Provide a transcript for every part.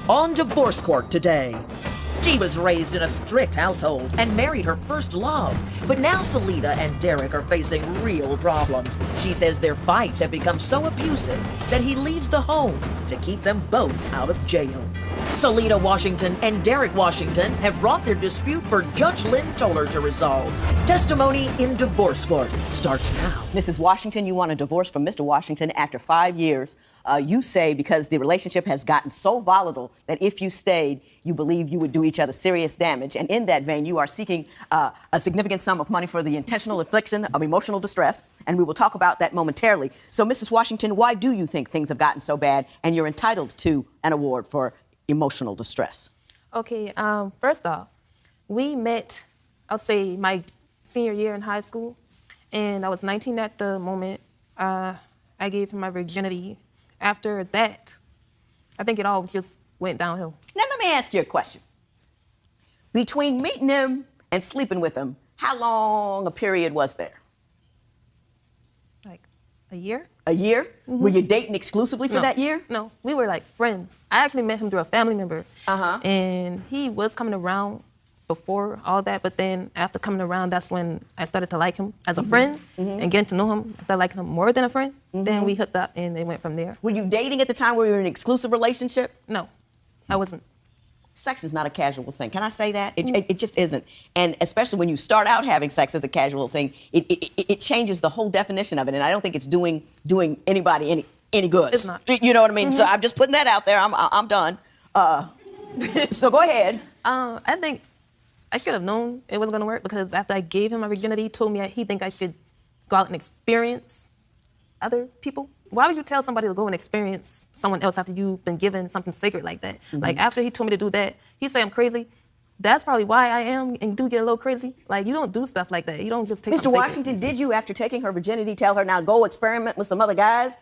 on Divorce Court today. She was raised in a strict household and married her first love. But now Salida and Derek are facing real problems. She says their fights have become so abusive that he leaves the home to keep them both out of jail. Salida Washington and Derek Washington have brought their dispute for Judge Lynn Toller to resolve. Testimony in Divorce Court starts now. Mrs. Washington, you want a divorce from Mr. Washington after 5 years. You say because the relationship has gotten so volatile that if you stayed, you believe you would do each other serious damage. And in that vein, you are seeking a significant sum of money for the intentional infliction of emotional distress. And we will talk about that momentarily. So, Mrs. Washington, why do you think things have gotten so bad and you're entitled to an award for emotional distress? Okay, first off, we met, I'll say, my senior year in high school. And I was 19 at the moment. I gave him my virginity. After that, I think it all just went downhill. Now, let me ask you a question. Between meeting him and sleeping with him, how long a period was there? Like a year? A year? Mm-hmm. Were you dating exclusively for that year? No, we were like friends. I actually met him through a family member. And he was coming around before all that, but then after coming around, that's when I started to like him as a friend and getting to know him. I started liking him more than a friend. Then we hooked up and it went from there. Were you dating at the time where you were in an exclusive relationship? No, I wasn't. Sex is not a casual thing. Can I say that? It just isn't. And especially when you start out having sex as a casual thing, it changes the whole definition of it. And I don't think it's doing anybody any good. It's not. You know what I mean? So I'm just putting that out there. I'm done. So go ahead. I think I should have known it wasn't going to work because after I gave him my virginity, he told me he think I should go out and experience other people. Why would you tell somebody to go and experience someone else after you've been given something sacred like that? Like, after he told me to do that, he said I'm crazy. That's probably why I am and do get a little crazy. Like, you don't do stuff like that. You don't just take Mr. Washington, did you, after taking her virginity, tell her, now go experiment with some other guys?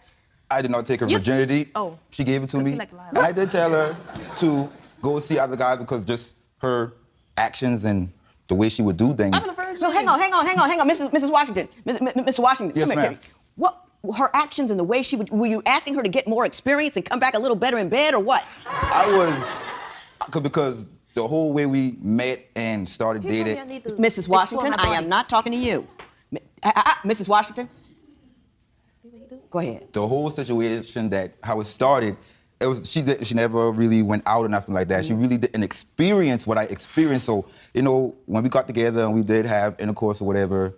I did not take her virginity. Oh. She gave it to me. Like I did tell her to go see other guys because just her actions and the way she would do things. No, hang on, Mrs. Washington. Mr. Washington, yes, come here, ma'am. What, her actions and the way she would, were you asking her to get more experience and come back a little better in bed or what? I was, because the whole way we met and started dating. Mrs. Washington, I am not talking to you. Mrs. Washington? Go ahead. The whole situation how it started, she never really went out or nothing like that. She really didn't experience what I experienced. So, when we got together and we did have intercourse or whatever,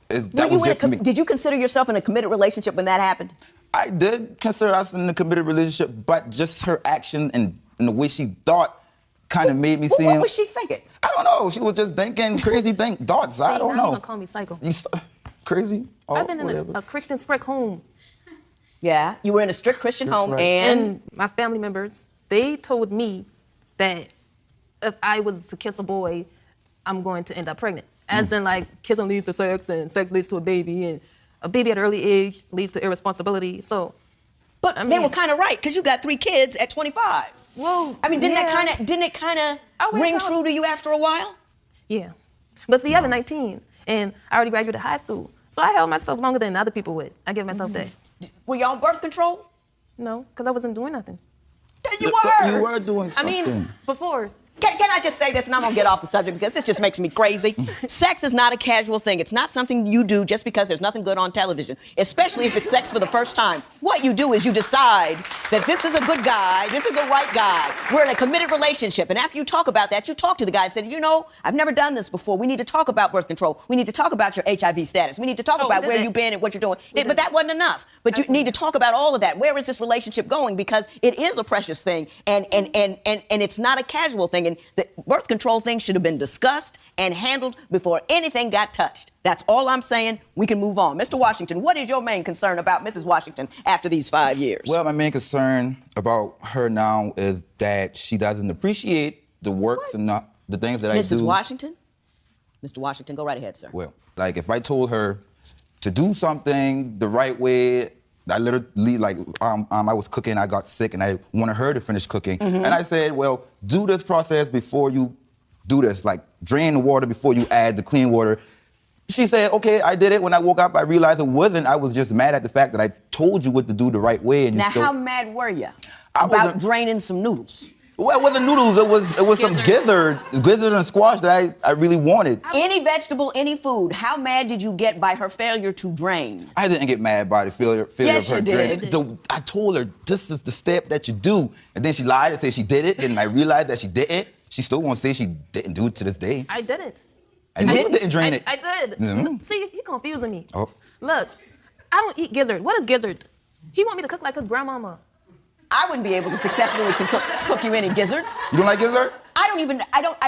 that was just me. Did you consider yourself in a committed relationship when that happened? I did consider us in a committed relationship, but just her action and the way she thought kind of made me seem... What was she thinking? I don't know. She was just thinking crazy thoughts. I don't know. You're gonna call me psycho. Crazy? I've been in a Christian strict home. Yeah, you were in a strict Christian home, right. And my family members, they told me that if I was to kiss a boy, I'm going to end up pregnant. As in, like, kissing leads to sex, and sex leads to a baby, and a baby at an early age leads to irresponsibility. So, but they were kind of right, because you got 3 kids at 25. Whoa. I mean, didn't it kind of ring true to you after a while? Yeah. But see, I was 19, and I already graduated high school. So I held myself longer than other people would. I give myself that. Were you on birth control? No, because I wasn't doing nothing. You were! You were doing something. I mean, before. Can I just say this, and I'm going to get off the subject because this just makes me crazy. Sex is not a casual thing. It's not something you do just because there's nothing good on television, especially if it's sex for the first time. What you do is you decide that this is a good guy, this is a right guy. We're in a committed relationship, and after you talk about that, you talk to the guy and say, I've never done this before. We need to talk about birth control. We need to talk about your HIV status. We need to talk about where you've been and what you're doing. But that wasn't enough. But you need to talk about all of that. Where is this relationship going? Because it is a precious thing, and it's not a casual thing. And the birth control thing should have been discussed and handled before anything got touched. That's all I'm saying. We can move on. Mr. Washington, what is your main concern about Mrs. Washington after these 5 years? Well, my main concern about her now is that she doesn't appreciate the works and not the things that I do. Mrs. Washington? Mr. Washington, go right ahead, sir. Well, like if I told her to do something the right way, I literally, I was cooking, I got sick, and I wanted her to finish cooking. And I said, well, do this process before you do this. Like, drain the water before you add the clean water. She said, okay, I did it. When I woke up, I realized it wasn't. I was just mad at the fact that I told you what to do the right way. And Now, you still... how mad were you I about wasn't- draining some noodles? Well, it wasn't noodles. It was some gizzard and squash that I really wanted. Any vegetable, any food, how mad did you get by her failure to drain? I didn't get mad by the failure Yes, of her you did. drink. I told her, this is the step that you do. And then she lied and said she did it. And I realized that she didn't. She still won't say she didn't do it to this day. I didn't. You didn't drain it. I did. Mhm. See, you're confusing me. Oh. Look, I don't eat gizzard. What is gizzard? He want me to cook like his grandmama. I wouldn't be able to successfully cook you any gizzards. You don't like gizzard? I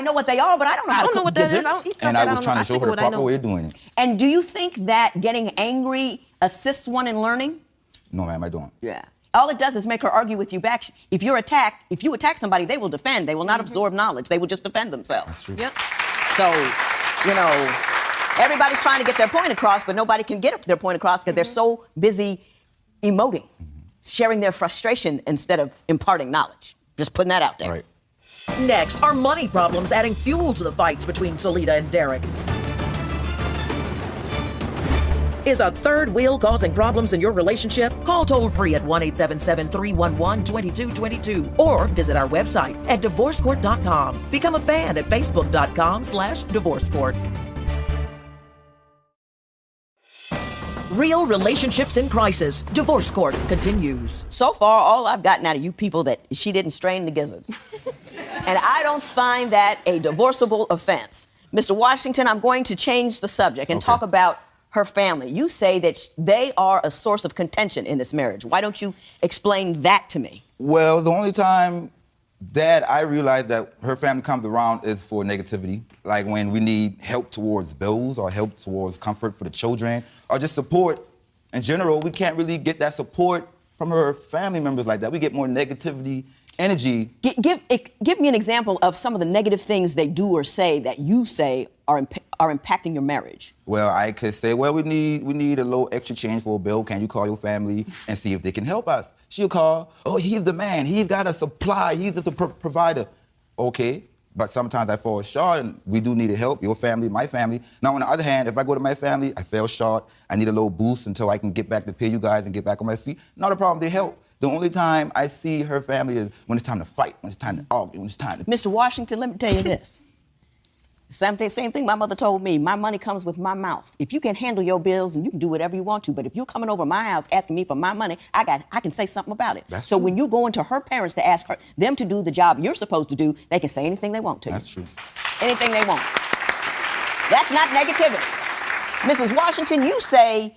know what they are, but I don't know how to cook what that is. gizzards. I don't eat stuff And that I was don't trying know. to show stick her the with what I proper know. way of doing it. And do you think that getting angry assists one in learning? No, ma'am, I don't. Yeah. All it does is make her argue with you back. If you attack somebody, they will defend. They will not absorb knowledge. They will just defend themselves. That's true. Yep. So, you know, everybody's trying to get their point across, but nobody can get their point across because they're so busy emoting, sharing their frustration instead of imparting knowledge. Just putting that out there. Right. Next, are money problems adding fuel to the fights between Salida and Derek? Is a third wheel causing problems in your relationship? Call toll-free at 1-877-311-2222 or visit our website at divorcecourt.com. Become a fan at facebook.com/divorcecourt. Real relationships in crisis. Divorce Court continues. So far, all I've gotten out of you people that she didn't strain the gizzards. And I don't find that a divorceable offense. Mr. Washington, I'm going to change the subject and talk about her family. You say that they are a source of contention in this marriage. Why don't you explain that to me? Well, the only time that I realized that her family comes around is for negativity. Like when we need help towards bills or help towards comfort for the children or just support in general, we can't really get that support from her family members like that. We get more negativity, energy. Give me an example of some of the negative things they do or say that you say are impacting your marriage. Well, I could say, well, we need a little extra change for a bill. Can you call your family and see if they can help us? She'll call, oh, he's the man. He's got a supply. He's the provider. Okay, but sometimes I fall short and we do need help, your family, my family. Now, on the other hand, if I go to my family, I fell short. I need a little boost until I can get back to pay you guys and get back on my feet. Not a problem, they help. The only time I see her family is when it's time to fight, when it's time to argue, when it's time to... Mr. Washington, let me tell you this. Same thing my mother told me. My money comes with my mouth. If you can handle your bills and you can do whatever you want to, but if you're coming over my house asking me for my money, I can say something about it. That's so true. when you go into her parents to ask them to do the job you're supposed to do, they can say anything they want to. That's true. Anything they want. That's not negativity. Mrs. Washington, you say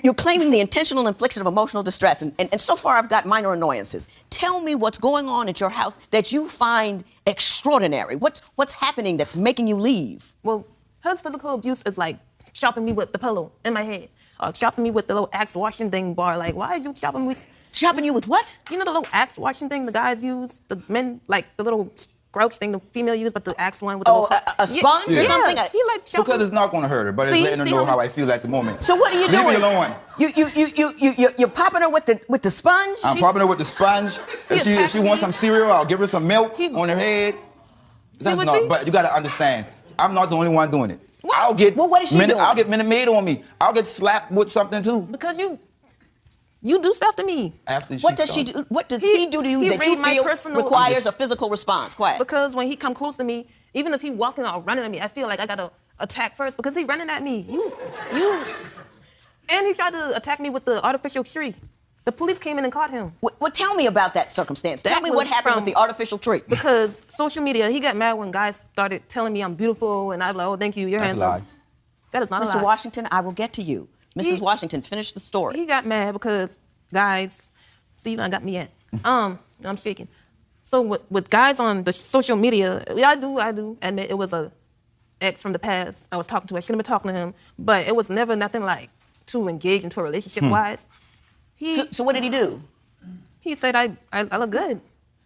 you're claiming the intentional infliction of emotional distress, and so far I've got minor annoyances. Tell me what's going on at your house that you find extraordinary. What's happening that's making you leave? Well, his physical abuse is like chopping me with the pillow in my head, or chopping me with the little axe washing thing bar. Like, why are you chopping me? Chopping you with what? You know the little axe washing thing the guys use, the men, like the little grouch thing the female use, but the axe one with the Oh, little... a sponge or something? He like chopping... Because it's not going to hurt her, but it's See? letting her See know how- how I feel at the moment. So what are you Leave doing? me alone. You're popping her with the sponge? I'm popping her with the sponge. If she attacking wants me. some cereal, I'll give her some milk He- on her head. That's what not, she- but you got to understand, I'm not the only one doing it. What? I'll get Well, what is she doing? I'll get Minute Maid on me. I'll get slapped with something too. Because you do stuff to me. After What does she starts. do? What does He- he do to you he that you read my feel personal- requires a physical response? Quiet. Because when he come close to me, even if he walking or running at me, I feel like I gotta attack first because he running at me. You. And he tried to attack me with the artificial tree. The police came in and caught him. Well, tell me about that circumstance. Tell That me what was happened with from- the artificial tree. Because social media, he got mad when guys started telling me I'm beautiful, and I was like, oh, thank you, you're That's a handsome. lie. That is not a Mr. lie. Washington, I will get to you. Mrs. Washington, finish the story. He got mad because guys, see, you done got me at. I'm shaking. So with guys on the social media, I do admit it was a ex from the past I was talking to. I shouldn't have been talking to him, but it was never nothing like to engage into a relationship wise. So what did he do? He said I look good.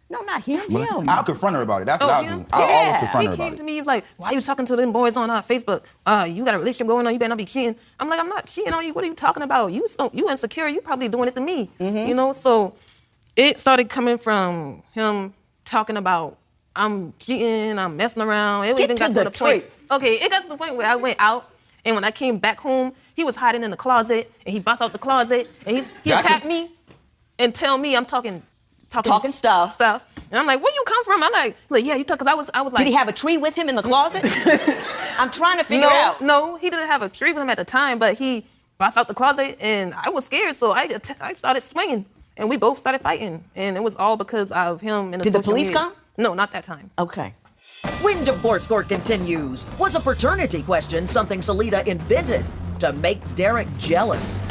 No, not him. Well, Him. I'll confront her about it. That's what I'll him? do. I'll Yeah. always confront He her came about to it. me, he was like, why you talking to them boys on Facebook? You got a relationship going on, you better not be cheating. I'm like, I'm not cheating on you. What are you talking about? You insecure, you probably doing it to me. You know, so it started coming from him talking about I'm cheating, I'm messing around. It Get even to got to the the point. truth. Okay, it got to the point where I went out, and when I came back home, he was hiding in the closet, and he busts out the closet, and he Gotcha. attacked me, and tell me I'm talking stuff. And I'm like, where you come from? I'm like, yeah, you talk, because I was like. Did he have a tree with him in the closet? I'm trying to figure out. No, he didn't have a tree with him at the time, but he busts out the closet, and I was scared, so I started swinging, and we both started fighting, and it was all because of him and the Did the social police media. come? No, not that time. Okay. When Divorce Court continues, was a paternity question something Salida invented to make Derek jealous?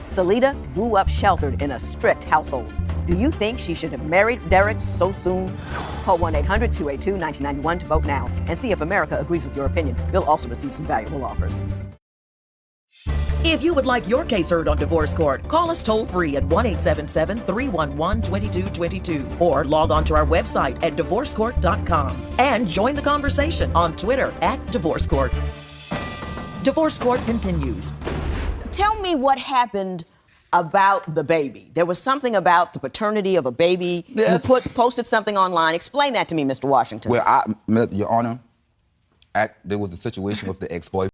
Salida grew up sheltered in a strict household. Do you think she should have married Derek so soon? Call 1-800-282-1991 to vote now and see if America agrees with your opinion. You'll also receive some valuable offers. If you would like your case heard on Divorce Court, call us toll-free at 1-877-311-2222 or log on to our website at divorcecourt.com and join the conversation on Twitter at Divorce Court. Divorce Court continues. Tell me what happened about the baby. There was something about the paternity of a baby. Yeah. You posted something online. Explain that to me, Mr. Washington. Well, Your Honor, there was a situation with the ex-boyfriend.